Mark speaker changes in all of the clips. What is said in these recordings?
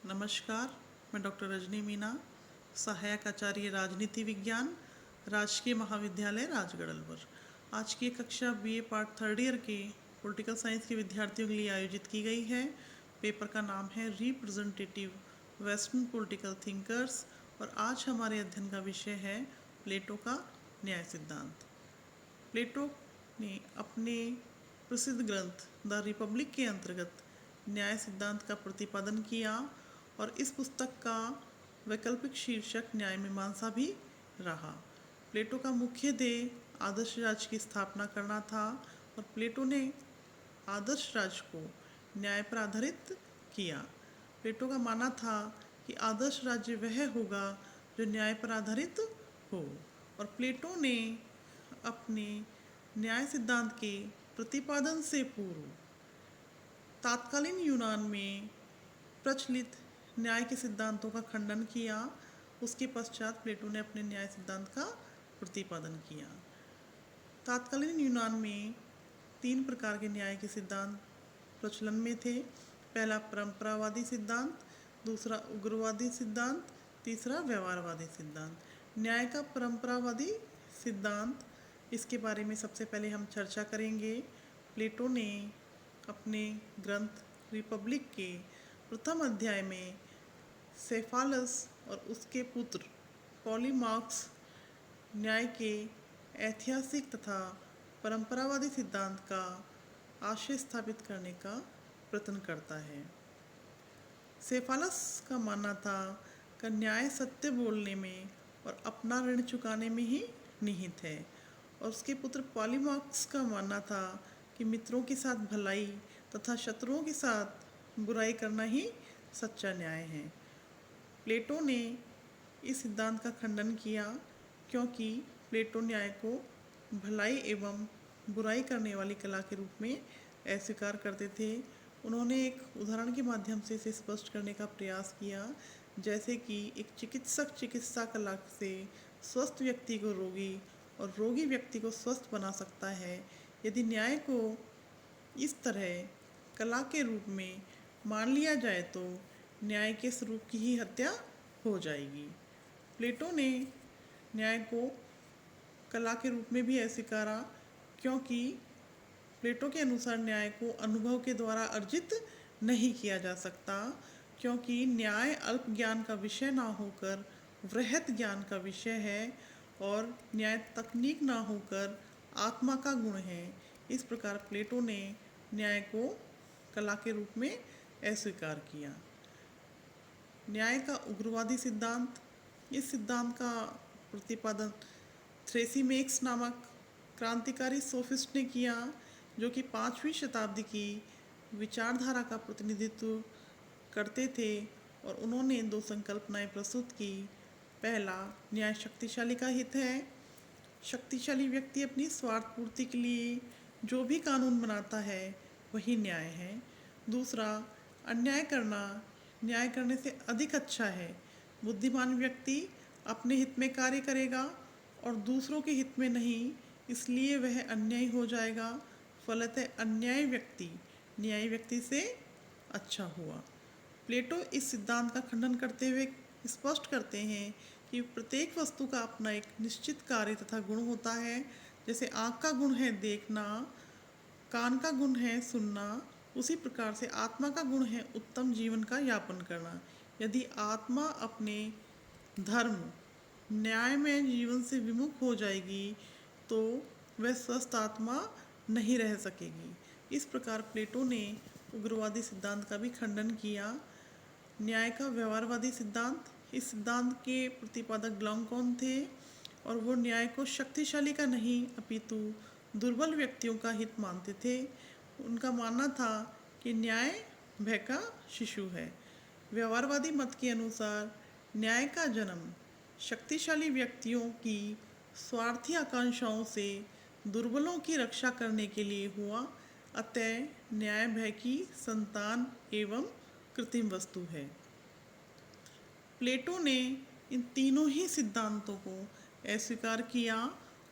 Speaker 1: नमस्कार, मैं डॉक्टर रजनी मीना, सहायक आचार्य राजनीति विज्ञान, राजकीय महाविद्यालय राजगढ़ अलवर। आज की कक्षा बीए पार्ट थर्ड ईयर के पॉलिटिकल साइंस के विद्यार्थियों के लिए आयोजित की गई है। पेपर का नाम है रिप्रेजेंटेटिव वेस्टर्न पॉलिटिकल थिंकर्स और आज हमारे अध्ययन का विषय है प्लेटो का न्याय सिद्धांत। प्लेटो ने अपने प्रसिद्ध ग्रंथ द रिपब्लिक के अंतर्गत न्याय सिद्धांत का प्रतिपादन किया और इस पुस्तक का वैकल्पिक शीर्षक न्याय मीमांसा भी रहा। प्लेटो का मुख्य ध्येय आदर्श राज्य की स्थापना करना था और प्लेटो ने आदर्श राज्य को न्याय पर आधारित किया। प्लेटो का मानना था कि आदर्श राज्य वह होगा जो न्याय पर आधारित हो और प्लेटो ने अपने न्याय सिद्धांत के प्रतिपादन से पूर्व तत्कालीन यूनान में प्रचलित न्याय के सिद्धांतों का खंडन किया। उसके पश्चात प्लेटो ने अपने न्याय सिद्धांत का प्रतिपादन किया। तत्कालीन यूनान में 3 प्रकार के न्याय के सिद्धांत प्रचलन में थे। पहला परंपरावादी सिद्धांत, दूसरा उग्रवादी सिद्धांत, तीसरा व्यवहारवादी सिद्धांत। न्याय का परंपरावादी सिद्धांत, इसके बारे में सबसे पहले हम चर्चा करेंगे। प्लेटो ने अपने ग्रंथ रिपब्लिक के प्रथम अध्याय में सेफालस और उसके पुत्र पॉलीमार्क्स न्याय के ऐतिहासिक तथा परंपरावादी सिद्धांत का आशय स्थापित करने का प्रयत्न करता है। सेफालस का मानना था कि न्याय सत्य बोलने में और अपना ऋण चुकाने में ही निहित है और उसके पुत्र पॉलीमार्क्स का मानना था कि मित्रों के साथ भलाई तथा शत्रुओं के साथ बुराई करना ही सच्चा न्याय है। प्लेटो ने इस सिद्धांत का खंडन किया क्योंकि प्लेटो न्याय को भलाई एवं बुराई करने वाली कला के रूप में अस्वीकार करते थे। उन्होंने एक उदाहरण के माध्यम से इसे स्पष्ट करने का प्रयास किया, जैसे कि एक चिकित्सक चिकित्सा कला से स्वस्थ व्यक्ति को रोगी और रोगी व्यक्ति को स्वस्थ बना सकता है। यदि न्याय को इस तरह कला के रूप में मान लिया जाए तो न्याय के स्वरूप की ही हत्या हो जाएगी। प्लेटो ने न्याय को कला के रूप में भी अस्वीकारा क्योंकि प्लेटो के अनुसार न्याय को अनुभव के द्वारा अर्जित नहीं किया जा सकता, क्योंकि न्याय अल्प ज्ञान का विषय ना होकर वृहत ज्ञान का विषय है और न्याय तकनीक ना होकर आत्मा का गुण है। इस प्रकार प्लेटो ने न्याय को कला के रूप में अस्वीकार किया। न्याय का उग्रवादी सिद्धांत, इस सिद्धांत का प्रतिपादन थ्रेसिमेक्स नामक क्रांतिकारी सोफिस्ट ने किया, जो कि 5वीं शताब्दी की विचारधारा का प्रतिनिधित्व करते थे और उन्होंने 2 संकल्पनाएं प्रस्तुत की। पहला, न्याय शक्तिशाली का हित है। शक्तिशाली व्यक्ति अपनी स्वार्थ पूर्ति के लिए जो भी कानून बनाता है वही न्याय है। दूसरा, अन्याय करना न्याय करने से अधिक अच्छा है। बुद्धिमान व्यक्ति अपने हित में कार्य करेगा और दूसरों के हित में नहीं, इसलिए वह अन्यायी हो जाएगा। फलतः अन्यायी व्यक्ति न्यायी व्यक्ति से अच्छा हुआ। प्लेटो इस सिद्धांत का खंडन करते हुए स्पष्ट करते हैं कि प्रत्येक वस्तु का अपना एक निश्चित कार्य तथा गुण होता है। जैसे आँख का गुण है देखना, कान का गुण है सुनना, उसी प्रकार से आत्मा का गुण है उत्तम जीवन का यापन करना। यदि आत्मा अपने धर्म न्याय में जीवन से विमुख हो जाएगी तो वह स्वस्थ आत्मा नहीं रह सकेगी। इस प्रकार प्लेटो ने उग्रवादी सिद्धांत का भी खंडन किया। न्याय का व्यवहारवादी सिद्धांत, इस सिद्धांत के प्रतिपादक ग्लाउकोन थे और वो न्याय को शक्तिशाली का नहीं अपितु दुर्बल व्यक्तियों का हित मानते थे। उनका मानना था कि न्याय भय का शिशु है। व्यवहारवादी मत के अनुसार न्याय का जन्म शक्तिशाली व्यक्तियों की स्वार्थी आकांक्षाओं से दुर्बलों की रक्षा करने के लिए हुआ, अतः न्याय भय की संतान एवं कृत्रिम वस्तु है। प्लेटो ने इन तीनों ही सिद्धांतों को अस्वीकार किया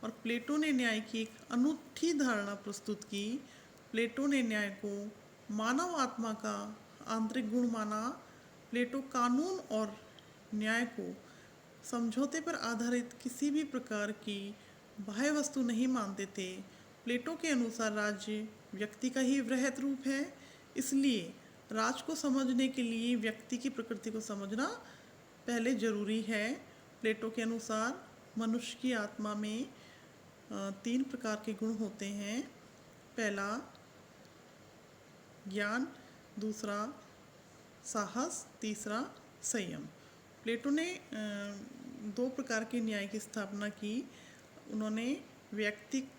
Speaker 1: और प्लेटो ने न्याय की एक अनूठी धारणा प्रस्तुत की। प्लेटो ने न्याय को मानव आत्मा का आंतरिक गुण माना प्लेटो कानून और न्याय को समझौते पर आधारित किसी भी प्रकार की बाह्य वस्तु नहीं मानते थे। प्लेटो के अनुसार राज्य व्यक्ति का ही वृहत रूप है, इसलिए राज को समझने के लिए व्यक्ति की प्रकृति को समझना पहले जरूरी है। प्लेटो के अनुसार मनुष्य की आत्मा में 3 प्रकार के गुण होते हैं। पहला ज्ञान, दूसरा साहस, तीसरा संयम। प्लेटो ने 2 प्रकार के न्याय की स्थापना की। उन्होंने व्यक्तिक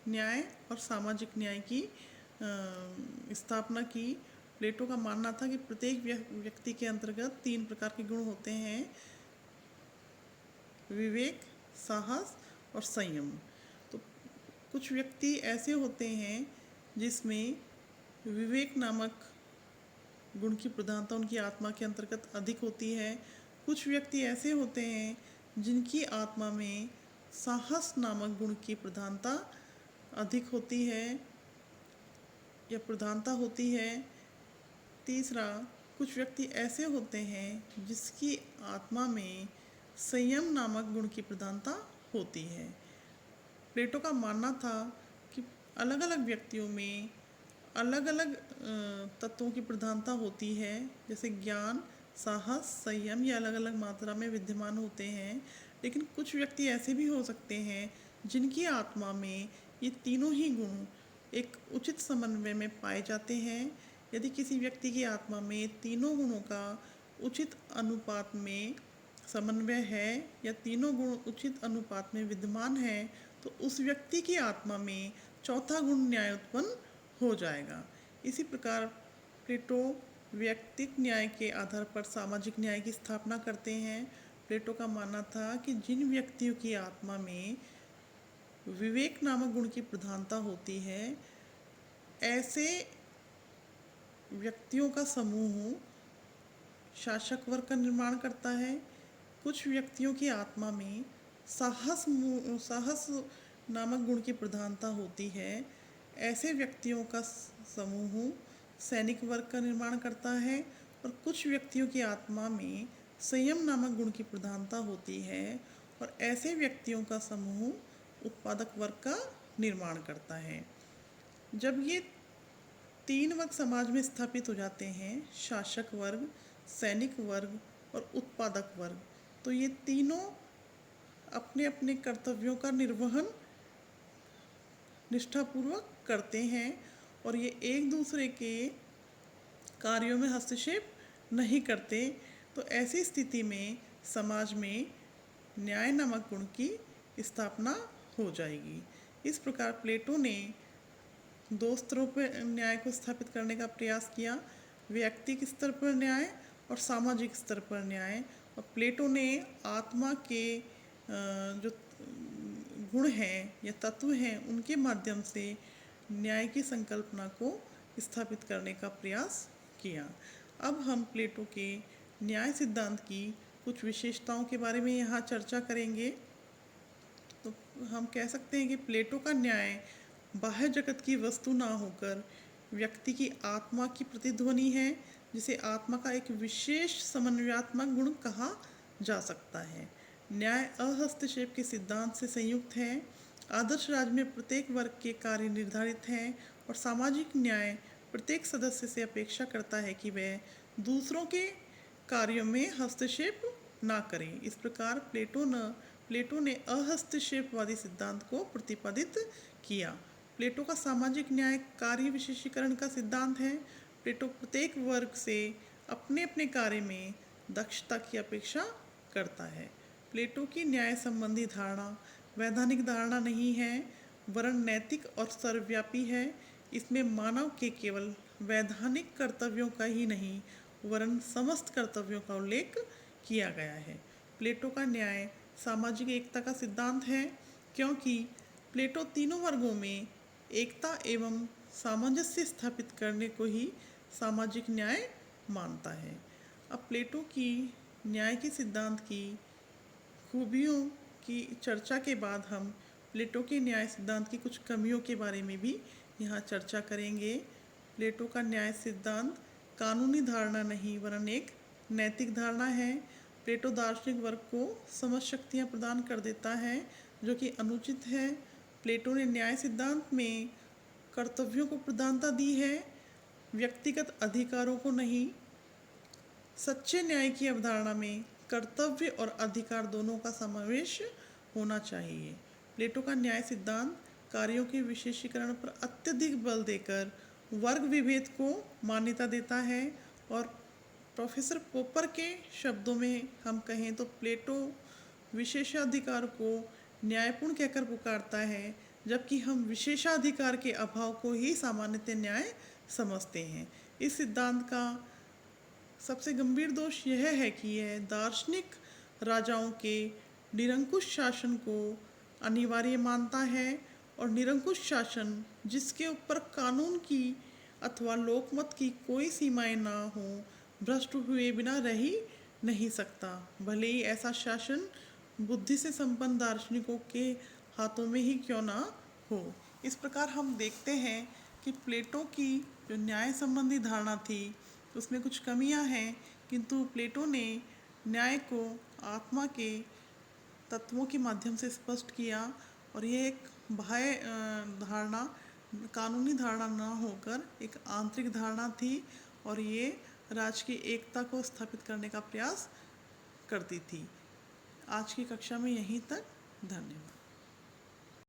Speaker 1: न्याय और सामाजिक न्याय की स्थापना की। प्लेटो का मानना था कि प्रत्येक व्यक्ति के अंतर्गत 3 प्रकार के गुण होते हैं: विवेक, साहस और संयम। तो कुछ व्यक्ति ऐसे होते हैं जिसमें विवेक नामक गुण की प्रधानता उनकी आत्मा के अंतर्गत अधिक होती है। कुछ व्यक्ति ऐसे होते हैं जिनकी आत्मा में साहस नामक गुण की प्रधानता अधिक होती है या प्रधानता होती है। तीसरा, कुछ व्यक्ति ऐसे होते हैं जिसकी आत्मा में संयम नामक गुण की प्रधानता होती है। प्लेटो का मानना था कि अलग अलग व्यक्तियों में अलग अलग तत्वों की प्रधानता होती है, जैसे ज्ञान, साहस, संयम, ये अलग अलग मात्रा में विद्यमान होते हैं। लेकिन कुछ व्यक्ति ऐसे भी हो सकते हैं जिनकी आत्मा में ये तीनों ही गुण एक उचित समन्वय में पाए जाते हैं। यदि किसी व्यक्ति की आत्मा में तीनों गुणों का उचित अनुपात में समन्वय है या तीनों गुण उचित अनुपात में विद्यमान है, तो उस व्यक्ति की आत्मा में चौथा गुण न्याय उत्पन्न हो जाएगा। इसी प्रकार प्लेटो व्यक्तिक न्याय के आधार पर सामाजिक न्याय की स्थापना करते हैं। प्लेटो का मानना था कि जिन व्यक्तियों की आत्मा में विवेक नामक गुण की प्रधानता होती है, ऐसे व्यक्तियों का समूह शासक वर्ग का निर्माण करता है। कुछ व्यक्तियों की आत्मा में साहस नामक गुण की प्रधानता होती है। ऐसे व्यक्तियों का समूह सैनिक वर्ग का निर्माण करता है। और कुछ व्यक्तियों की आत्मा में संयम नामक गुण की प्रधानता होती है और ऐसे व्यक्तियों का समूह उत्पादक वर्ग का निर्माण करता है। जब ये 3 वर्ग समाज में स्थापित हो जाते हैं, शासक वर्ग, सैनिक वर्ग और उत्पादक वर्ग, तो ये तीनों अपने अपने कर्तव्यों का निर्वहन निष्ठापूर्वक करते हैं और ये एक दूसरे के कार्यों में हस्तक्षेप नहीं करते। तो ऐसी स्थिति में समाज में न्याय नामक गुण की स्थापना हो जाएगी। इस प्रकार प्लेटो ने 2 स्तरों पर न्याय को स्थापित करने का प्रयास किया: व्यक्तिक स्तर पर न्याय और सामाजिक स्तर पर न्याय। और प्लेटो ने आत्मा के जो गुण हैं या तत्व हैं, उनके माध्यम से न्याय की संकल्पना को स्थापित करने का प्रयास किया। अब हम प्लेटो के न्याय सिद्धांत की कुछ विशेषताओं के बारे में यहाँ चर्चा करेंगे। तो हम कह सकते हैं कि प्लेटो का न्याय बाह्य जगत की वस्तु ना होकर व्यक्ति की आत्मा की प्रतिध्वनि है, जिसे आत्मा का एक विशेष समन्वयात्मक गुण कहा जा सकता है। न्याय अहस्तक्षेप के सिद्धांत से संयुक्त है। आदर्श राज्य में प्रत्येक वर्ग के कार्य निर्धारित हैं और सामाजिक न्याय प्रत्येक सदस्य से अपेक्षा करता है कि वह दूसरों के कार्यों में हस्तक्षेप ना करें। इस प्रकार प्लेटो ने अहस्तक्षेपवादी सिद्धांत को प्रतिपादित किया। प्लेटो का सामाजिक न्याय कार्य विशेषीकरण का सिद्धांत है। प्लेटो प्रत्येक वर्ग से अपने अपने कार्य में दक्षता की अपेक्षा करता है। प्लेटो की न्याय संबंधी धारणा वैधानिक धारणा नहीं है, वरन नैतिक और सर्वव्यापी है। इसमें मानव के केवल वैधानिक कर्तव्यों का ही नहीं, वरन समस्त कर्तव्यों का उल्लेख किया गया है। प्लेटो का न्याय सामाजिक एकता का सिद्धांत है, क्योंकि प्लेटो तीनों वर्गों में एकता एवं सामंजस्य स्थापित करने को ही सामाजिक न्याय मानता है। अब प्लेटो की न्याय के सिद्धांत की खूबियों की चर्चा के बाद हम प्लेटो के न्याय सिद्धांत की कुछ कमियों के बारे में भी यहाँ चर्चा करेंगे। प्लेटो का न्याय सिद्धांत कानूनी धारणा नहीं, वरन एक नैतिक धारणा है। प्लेटो दार्शनिक वर्ग को समझ शक्तियाँ प्रदान कर देता है जो कि अनुचित है। प्लेटो ने न्याय सिद्धांत में कर्तव्यों को प्रधानता दी है, व्यक्तिगत अधिकारों को नहीं। सच्चे न्याय की अवधारणा में कर्तव्य और अधिकार दोनों का समावेश होना चाहिए। प्लेटो का न्याय सिद्धांत कार्यों के विशेषीकरण पर अत्यधिक बल देकर वर्ग विभेद को मान्यता देता है और प्रोफेसर पोपर के शब्दों में हम कहें तो प्लेटो विशेषाधिकार को न्यायपूर्ण कहकर पुकारता है, जबकि हम विशेषाधिकार के अभाव को ही सामान्यतः न्याय समझते हैं। इस सिद्धांत का सबसे गंभीर दोष यह है कि यह दार्शनिक राजाओं के निरंकुश शासन को अनिवार्य मानता है और निरंकुश शासन जिसके ऊपर कानून की अथवा लोकमत की कोई सीमाएं ना हो भ्रष्ट हुए बिना रह ही नहीं सकता, भले ही ऐसा शासन बुद्धि से संपन्न दार्शनिकों के हाथों में ही क्यों ना हो। इस प्रकार हम देखते हैं कि प्लेटो की जो न्याय संबंधी धारणा थी उसमें कुछ कमियां हैं, किंतु प्लेटो ने न्याय को आत्मा के तत्वों के माध्यम से स्पष्ट किया और ये एक बाह्य धारणा, कानूनी धारणा न होकर एक आंतरिक धारणा थी और ये राज्य की एकता को स्थापित करने का प्रयास करती थी। आज की कक्षा में यहीं तक। धन्यवाद।